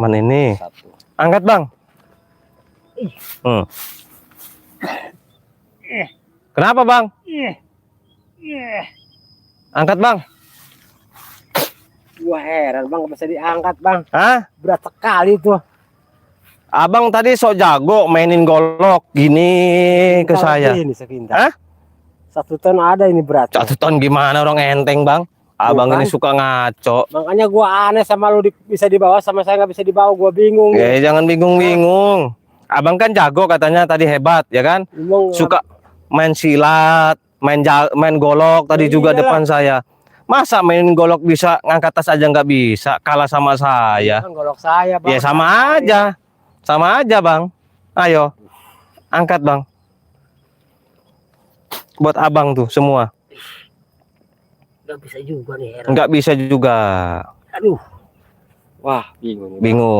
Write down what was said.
Man ini. Satu. Angkat bang. Kenapa bang? Angkat bang. Wah heran bang, nggak bisa diangkat bang. Hah? Berat sekali tuh. Abang tadi sok jago mainin golok gini ke saya. Ini sekintar. Hah? 1 ton ada ini berat. 1 ton gimana, orang enteng bang? Abang Bukan. ini suka ngaco. Makanya gua aneh sama lu bisa dibawa, sama saya nggak bisa dibawa, gua bingung. Jangan bingung-bingung. Abang kan jago katanya tadi, hebat ya kan? Suka main silat, main golok tadi juga depan saya. Masa main golok bisa, ngangkat tas aja nggak bisa, kalah sama saya. Kan golok saya bang. Ya sama aja. Sama aja bang. Ayo angkat bang. Buat abang tuh semua. Nggak bisa juga nih heran. Nggak bisa juga. Aduh. Wah bingung. Bingung.